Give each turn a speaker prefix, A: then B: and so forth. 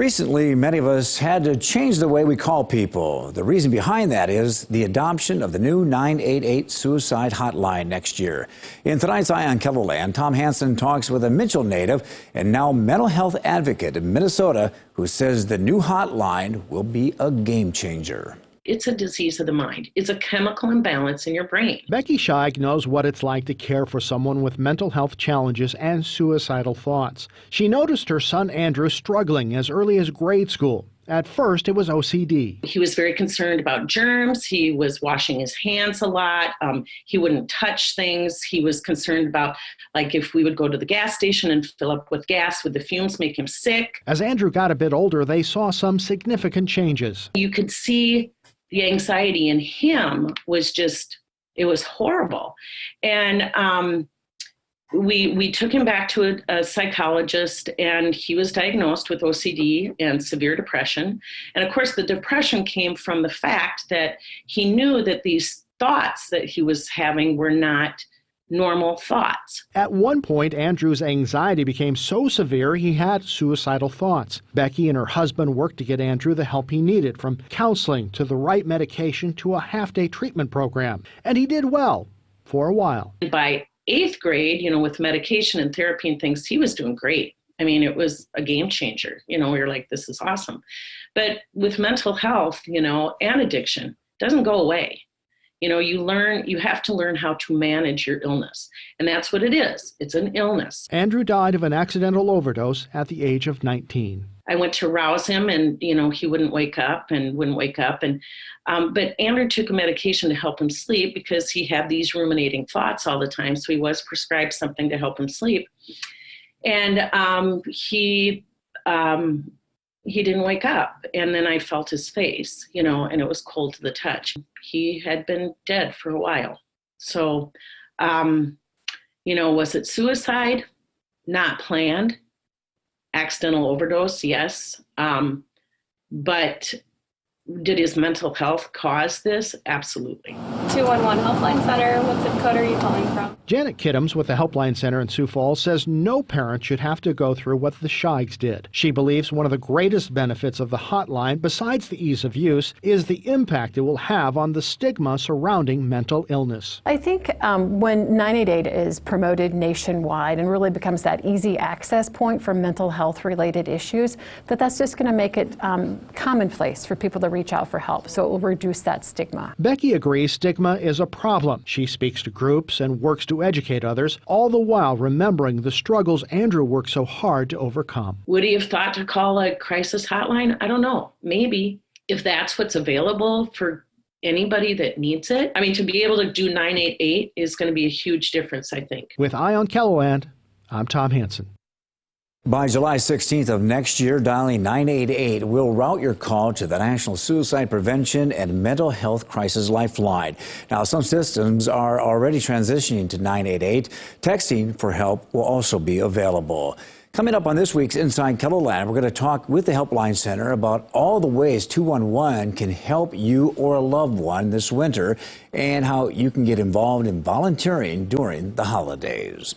A: Recently, many of us had to change the way we call people. The reason behind that is the adoption of the new 988 suicide hotline next year. In tonight's Eye on Keloland, Tom Hansen talks with a Mitchell native and now mental health advocate in Minnesota who says the new hotline will be a game changer.
B: It's a disease of the mind. It's a chemical imbalance in your brain.
C: Becky Scheig knows what it's like to care for someone with mental health challenges and suicidal thoughts. She noticed her son Andrew struggling as early as grade school. At first, it was OCD.
B: He was very concerned about germs. He was washing his hands a lot. He wouldn't touch things. He was concerned about, like, if we would go to the gas station and fill up with gas, would the fumes make him sick?
C: As Andrew got a bit older, they saw some significant changes.
B: You could see the anxiety in him was just, it was horrible. And we took him back to a psychologist, and he was diagnosed with OCD and severe depression. And of course, the depression came from the fact that he knew that these thoughts that he was having were not normal thoughts.
C: At one point, Andrew's anxiety became so severe he had suicidal thoughts. Becky and her husband worked to get Andrew the help he needed, from counseling to the right medication to a half-day treatment program. And he did well for a while.
B: By 8th grade, with medication and therapy and things, he was doing great. I mean, it was a game changer. We were like, this is awesome. But with mental health, and addiction, it doesn't go away. You have to learn how to manage your illness. And that's what it is. It's an illness.
C: Andrew died of an accidental overdose at the age of 19.
B: I went to rouse him, and, he wouldn't wake up. And but Andrew took a medication to help him sleep because he had these ruminating thoughts all the time. So he was prescribed something to help him sleep. And he didn't wake up. And then I felt his face, and it was cold to the touch. He had been dead for a while. So, was it suicide? Not planned. Accidental overdose, yes. But did his mental health cause this? Absolutely.
D: 211 Helpline Center, what zip code are you calling from?
C: Janet Kittams with the Helpline Center in Sioux Falls says no parent should have to go through what the Scheigs did. She believes one of the greatest benefits of the hotline, besides the ease of use, is the impact it will have on the stigma surrounding mental illness.
E: I think when 988 is promoted nationwide and really becomes that easy access point for mental health related issues, that's just going to make it commonplace for people to reach out for help, so it will reduce that stigma.
C: Becky agrees stigma is a problem. She speaks to groups and works to educate others, all the while remembering the struggles Andrew worked so hard to overcome.
B: Would he have thought to call a crisis hotline? I don't know. Maybe, if that's what's available for anybody that needs it. I mean, to be able to do 988 is going to be a huge difference, I think.
C: With Eye on Keloland, I'm Tom Hansen.
A: By July 16th of next year, dialing 988 will route your call to the National Suicide Prevention and Mental Health Crisis Lifeline. Now, some systems are already transitioning to 988. Texting for help will also be available. Coming up on this week's Inside Keloland, we're going to talk with the Helpline Center about all the ways 211 can help you or a loved one this winter and how you can get involved in volunteering during the holidays.